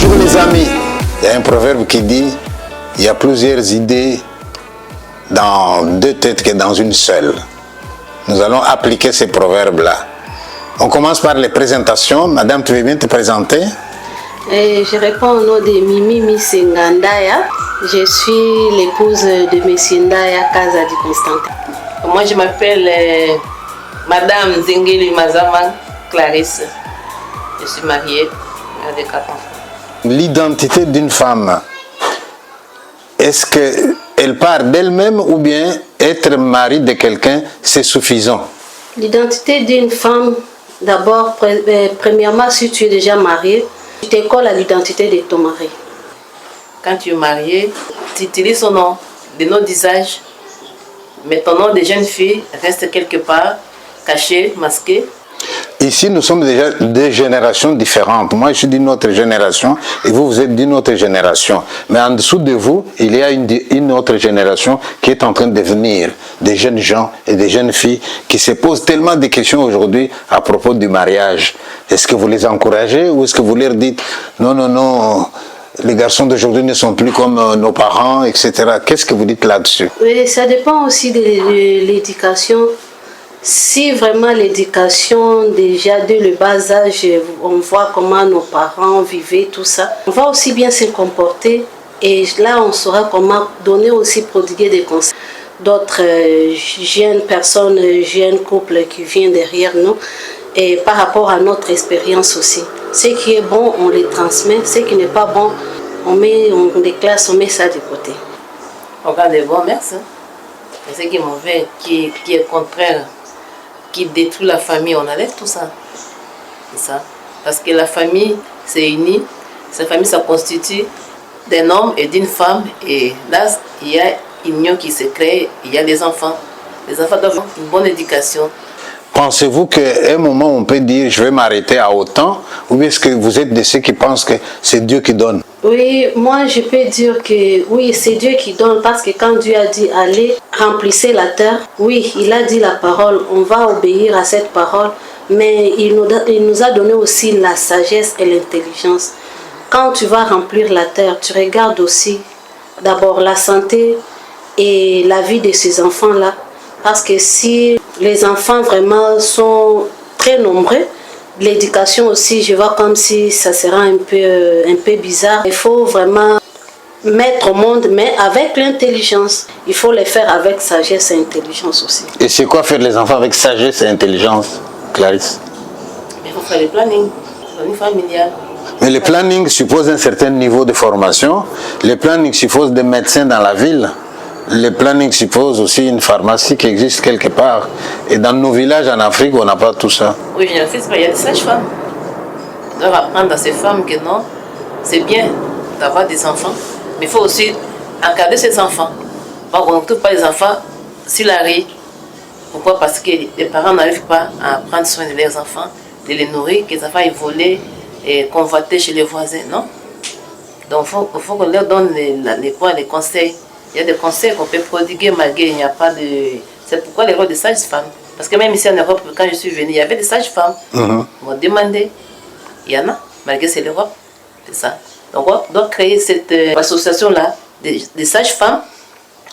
Bonjour les amis, il y a un proverbe qui dit il y a plusieurs idées dans deux têtes que dans une seule. Nous allons appliquer ces proverbes-là. On commence par les présentations. Madame, tu veux bien te présenter? Je réponds au nom de Mimi Missengandaya. Je suis l'épouse de M. Ndaya Kazadi Constantin. Moi, je m'appelle Madame Zingeli Mazama Clarisse. Je suis mariée avec 4 enfants. L'identité d'une femme, est-ce qu'elle part d'elle-même ou bien être mari de quelqu'un, c'est suffisant? L'identité d'une femme, d'abord, premièrement, si tu es déjà marié, tu t'écoles à l'identité de ton mari. Quand tu es marié, tu utilises son nom, des noms d'usage, mais ton nom de jeune fille reste quelque part, caché, masqué. Ici, nous sommes déjà deux générations différentes. Moi, je suis d'une autre génération et vous, vous êtes d'une autre génération. Mais en dessous de vous, il y a une autre génération qui est en train de venir, des jeunes gens et des jeunes filles qui se posent tellement de questions aujourd'hui à propos du mariage. Est-ce que vous les encouragez ou est-ce que vous leur dites non, non, non, les garçons d'aujourd'hui ne sont plus comme nos parents, etc. Qu'est-ce que vous dites là-dessus? Oui, ça dépend aussi de l'éducation. Si vraiment l'éducation, déjà dès le bas âge, on voit comment nos parents vivaient, tout ça, on va aussi bien se comporter et là on saura comment donner aussi, prodiguer des conseils. D'autres jeunes personnes, jeunes couples qui viennent derrière nous et par rapport à notre expérience aussi. Ce qui est bon, on les transmet, ce qui n'est pas bon, on déclasse, on met ça de côté. On garde les bons mœurs, ce qui est mauvais, qui est contraire, qui détruit la famille, on enlève tout ça. C'est ça. Parce que la famille, c'est uni. Cette famille, ça constitue d'un homme et d'une femme. Et là, il y a une union qui se crée, il y a les enfants. Les enfants doivent avoir une bonne éducation. Pensez-vous qu'à un moment, on peut dire je vais m'arrêter à autant, ou bien est-ce que vous êtes de ceux qui pensent que c'est Dieu qui donne? Oui, moi je peux dire que oui, c'est Dieu qui donne parce que quand Dieu a dit allez, remplissez la terre, oui, il a dit la parole, on va obéir à cette parole, mais il nous a donné aussi la sagesse et l'intelligence. Quand tu vas remplir la terre, tu regardes aussi d'abord la santé et la vie de ces enfants-là, parce que si les enfants vraiment sont très nombreux, l'éducation aussi, je vois comme si ça sera un peu bizarre. Il faut vraiment mettre au monde, mais avec l'intelligence. Il faut les faire avec sagesse et intelligence aussi. Et c'est quoi faire les enfants avec sagesse et intelligence, Clarisse? Il faut faire le planning familial. Mais le planning suppose un certain niveau de formation. Le planning suppose des médecins dans la ville. Le planning suppose aussi une pharmacie qui existe quelque part. Et dans nos villages en Afrique, on n'a pas tout ça. Oui, il y a des sages-femmes. On doit apprendre à ces femmes que non, c'est bien d'avoir des enfants, mais il faut aussi encadrer ces enfants. On ne trouve pas les enfants s'il arrive. Pourquoi? Parce que les parents n'arrivent pas à prendre soin de leurs enfants, de les nourrir, que les enfants aient volé et convoiter chez les voisins, non? Donc il faut qu'on leur donne les conseils. Il y a des conseils qu'on peut prodiguer malgré il n'y a pas de... C'est pourquoi les rôles de sages-femmes. Parce que même ici en Europe, quand je suis venue, il y avait des sages-femmes. On m'a demandé. Il y en a, malgré c'est l'Europe. C'est ça. Donc on doit créer cette association-là des sages-femmes.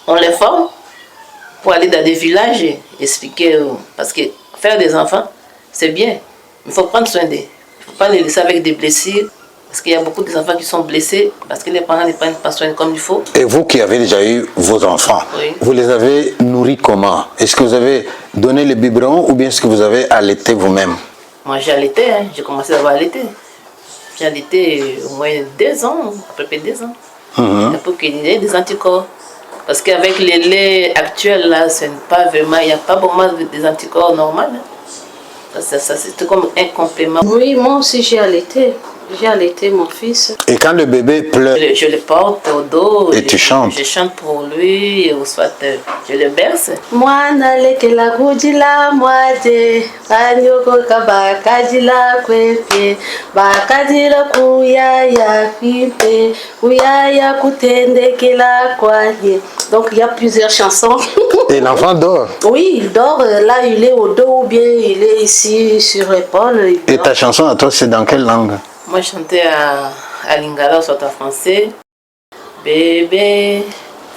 On les forme pour aller dans des villages et expliquer. Parce que faire des enfants, c'est bien. Mais il faut prendre soin d'eux. Il ne faut pas les laisser avec des blessures. Parce qu'il y a beaucoup d'enfants qui sont blessés parce que les parents ne prennent pas soin comme il faut. Et vous qui avez déjà eu vos enfants, oui, vous les avez nourris comment? Est-ce que vous avez donné le biberon ou bien est-ce que vous avez allaité vous-même? Moi j'ai allaité, j'ai commencé à allaiter. J'ai allaité au moins 2 ans, à peu près 2 ans. Pour qu'il y ait des anticorps. Parce qu'avec les laits actuels, là, ce n'est pas vraiment, il n'y a pas vraiment des anticorps normaux. Ça c'est comme un complément. Oui, moi aussi j'ai allaité. J'ai allaité mon fils. Et quand le bébé pleure, je le porte au dos. Et tu chantes. Je chante pour lui, ou soit je le berce. Moi, n'allais la goudila, moi, de Banyoko Kabakadila, Kwepe, Bakadila Kuyaya, Pipe, Kuyaya Kutende, Kela, Kwaye. Donc il y a plusieurs chansons. et l'enfant dort. Oui, il dort. Là, il est au dos ou bien il est ici sur l'épaule. Et ta chanson à toi, c'est dans quelle langue? Moi, je chantais à lingala ou soit en français. Bébé,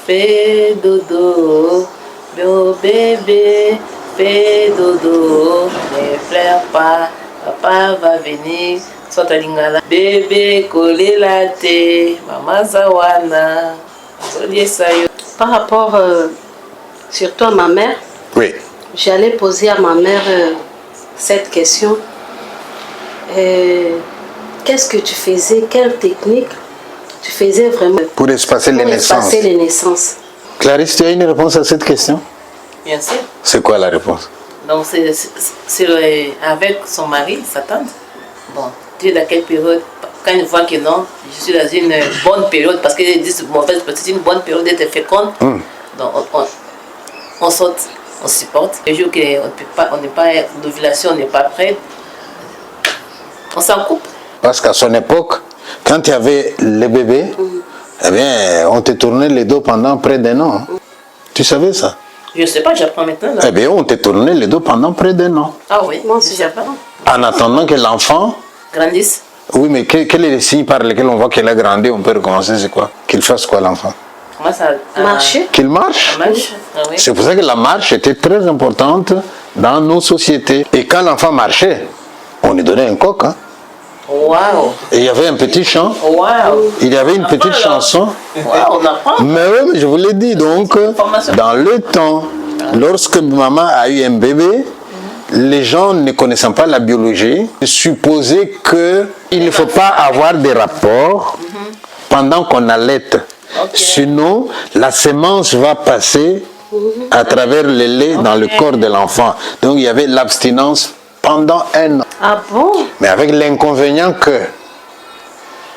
fais dodo. Oh, bébé, fais dodo. Ne pleure pas, papa va venir. Soit à lingala. Bébé, collez la thé. Maman Zawana. Par rapport surtout à ma mère, Oui. j'allais poser à ma mère cette question. Qu'est-ce que tu faisais? Quelle technique tu faisais vraiment Pour espacer les naissances. espacer les naissances? Clarisse, tu as une réponse à cette question? Bien sûr. C'est quoi la réponse? Donc, c'est avec son mari, sa tante. Bon, tu es dans quelle période? Quand il voit que non, je suis dans une bonne période, parce qu'ils disent mauvaise, c'est une bonne période d'être féconde. Donc, on saute, on supporte. Le jour qu'on n'est pas, l'ovulation n'est pas prête, on s'en coupe. Parce qu'à son époque, quand il y avait les bébés, eh bien, on te tournait les dos pendant près d'un an. Tu savais ça? Je ne sais pas, j'apprends maintenant. Là. Eh bien, on te tournait les dos pendant près d'un an. Ah oui, Moi aussi j'apprends. En attendant que l'enfant... grandisse. Oui, mais quel est le signe par lequel on voit qu'il a grandi? On peut recommencer, c'est quoi? Qu'il fasse quoi, l'enfant? Comment ça Marcher. Qu'il marche? Marche. Ah oui. C'est pour ça que la marche était très importante dans nos sociétés. Et quand l'enfant marchait, on lui donnait un coq. Hein? Waouh. Et il y avait un petit chant. Waouh. Il y avait une petite chanson. Waouh, on apprend. Mais oui, mais je vous l'ai dit, donc, dans le temps, lorsque maman a eu un bébé, les gens ne connaissant pas la biologie supposaient qu'il ne faut pas avoir des rapports pendant qu'on allaite. Sinon, la sémence va passer à travers le lait dans le corps de l'enfant. Donc, il y avait l'abstinence pendant un an. Ah bon? Mais avec l'inconvénient que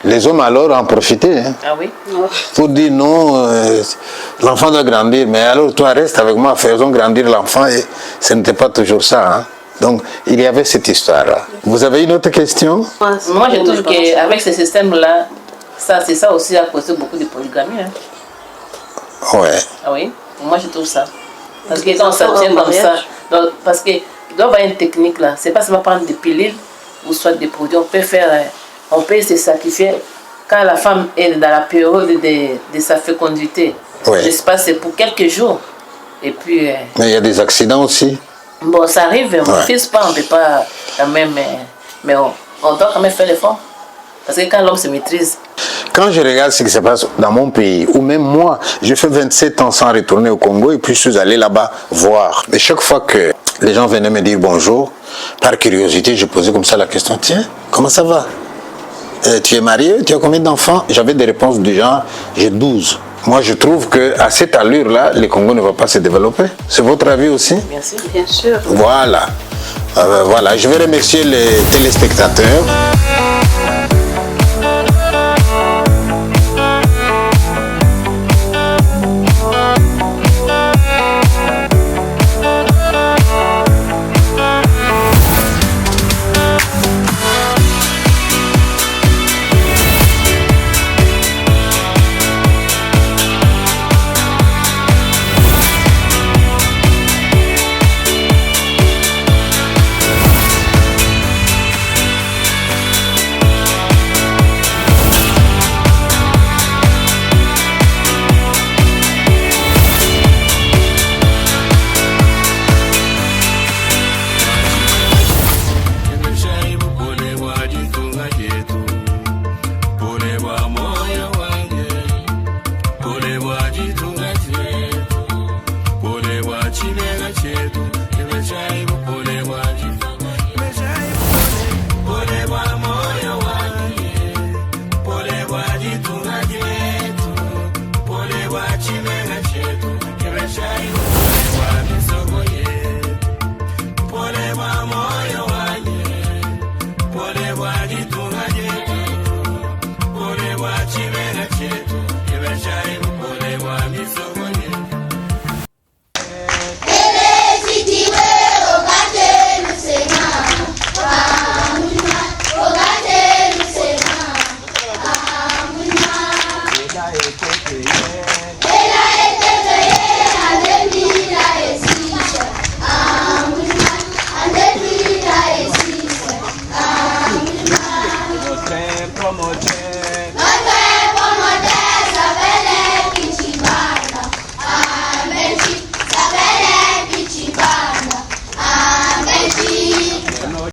les hommes alors en profitaient. Hein, Ah oui. pour dire non, l'enfant doit grandir. Mais alors, toi, reste avec moi, faisons grandir l'enfant. Et ce n'était pas toujours ça. Hein. Donc, il y avait cette histoire-là. Vous avez une autre question? Moi, je trouve qu'avec ce système-là, c'est ça aussi a causé beaucoup de polygamie. Hein. Ouais. Ah oui, moi je trouve ça. Parce que quand on s'abstient comme ça, donc, parce qu'il doit y avoir une technique là, c'est pas seulement prendre des pilules ou soit des produits, on peut se sacrifier quand la femme est dans la période de sa fécondité. Ouais. Je sais pas, c'est pour quelques jours. Et puis. Mais il y a des accidents aussi. Bon, ça arrive, on ne fait pas, on ne peut pas quand même. Mais on doit quand même faire l'effort. Parce que quand l'homme se maîtrise. Quand je regarde ce qui se passe dans mon pays, ou même moi, j'ai fait 27 ans sans retourner au Congo et puis je suis allé là-bas voir. Et chaque fois que les gens venaient me dire bonjour, par curiosité, je posais comme ça la question, tiens, comment ça va? Tu es marié? Tu as combien d'enfants? J'avais des réponses du genre, j'ai 12. Moi, je trouve qu'à cette allure-là, le Congo ne va pas se développer. C'est votre avis aussi? Bien sûr. Bien sûr. Voilà. Voilà. Je vais remercier les téléspectateurs.